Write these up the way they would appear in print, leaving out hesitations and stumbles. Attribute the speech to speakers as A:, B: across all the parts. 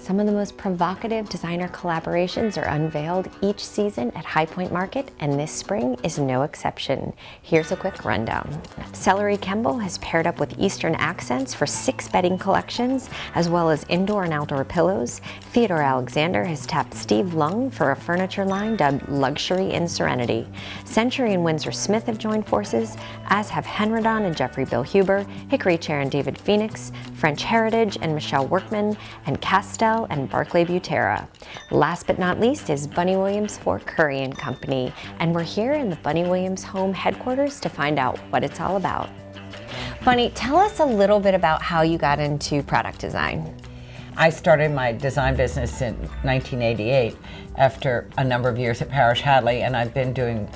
A: Some of the most provocative designer collaborations are unveiled each season at High Point Market, and this spring is no exception. Here's a quick rundown. Celery Kemble has paired up with Eastern accents for 6 bedding collections, as well as indoor and outdoor pillows. Theodore Alexander has tapped Steve Lung for a furniture line dubbed Luxury in Serenity. Century and Windsor Smith have joined forces, as have Henredon and Jeffrey Bill Huber, Hickory Chair and David Phoenix, French Heritage and Michelle Workman, and Castell and Barclay Butera. Last but not least is Bunny Williams for Currey Company, and we're here in the Bunny Williams home headquarters to find out what it's all about. Bunny, tell us a little bit about how you got into product design.
B: I started my design business in 1988 after a number of years at Parrish Hadley, and I've been doing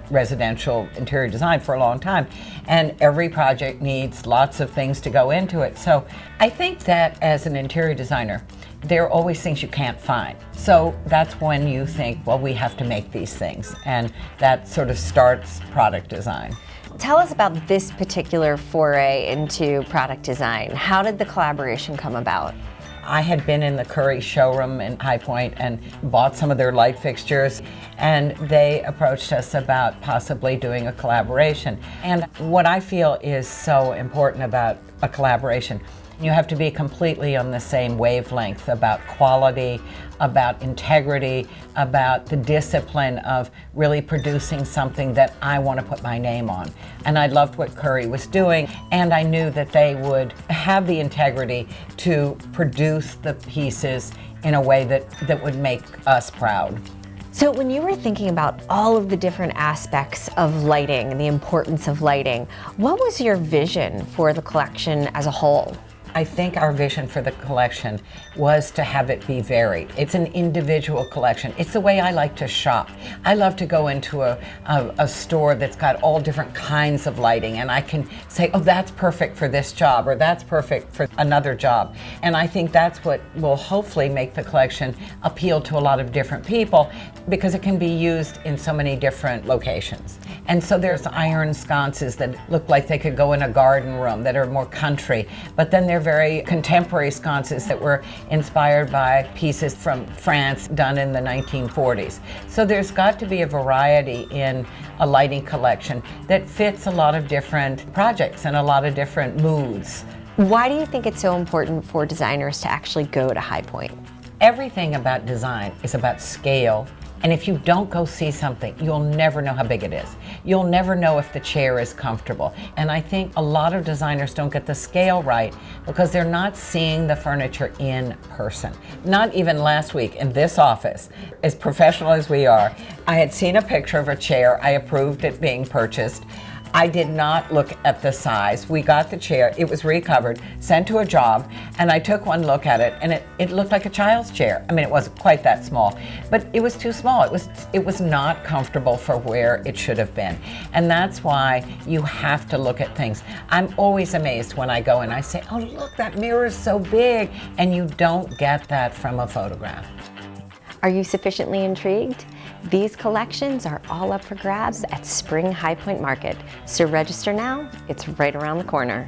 B: residential interior design for a long time, and every project needs lots of things to go into it. So I think that as an interior designer, there are always things you can't find. So that's when you think, well, we have to make these things, and that sort of starts product design.
A: Tell us about this particular foray into product design. How did the collaboration come about?
B: I had been in the Currey showroom in High Point and bought some of their light fixtures, and they approached us about possibly doing a collaboration. And what I feel is so important about a collaboration, you have to be completely on the same wavelength about quality, about integrity, about the discipline of really producing something that I want to put my name on. And I loved what Currey was doing, and I knew that they would have the integrity to produce the pieces in a way that would make us proud.
A: So when you were thinking about all of the different aspects of lighting and the importance of lighting, what was your vision for the collection as a whole?
B: I think our vision for the collection was to have it be varied. It's an individual collection. It's the way I like to shop. I love to go into a store that's got all different kinds of lighting, and I can say, oh, that's perfect for this job, or that's perfect for another job. And I think that's what will hopefully make the collection appeal to a lot of different people, because it can be used in so many different locations. And so there's iron sconces that look like they could go in a garden room that are more country, but then they're very contemporary sconces that were inspired by pieces from France done in the 1940s. So there's got to be a variety in a lighting collection that fits a lot of different projects and a lot of different moods.
A: Why do you think it's so important for designers to actually go to High Point?
B: Everything about design is about scale. And if you don't go see something, you'll never know how big it is. You'll never know if the chair is comfortable. And I think a lot of designers don't get the scale right because they're not seeing the furniture in person. Not even last week in this office, as professional as we are, I had seen a picture of a chair. I approved it being purchased. I did not look at the size. We got the chair, it was recovered, sent to a job, and I took one look at it, and it looked like a child's chair. I mean, it wasn't quite that small, but it was too small. It was not comfortable for where it should have been. And that's why you have to look at things. I'm always amazed when I go and I say, oh, look, that mirror is so big, and you don't get that from a photograph.
A: Are you sufficiently intrigued? These collections are all up for grabs at Spring High Point Market, so register now, it's right around the corner.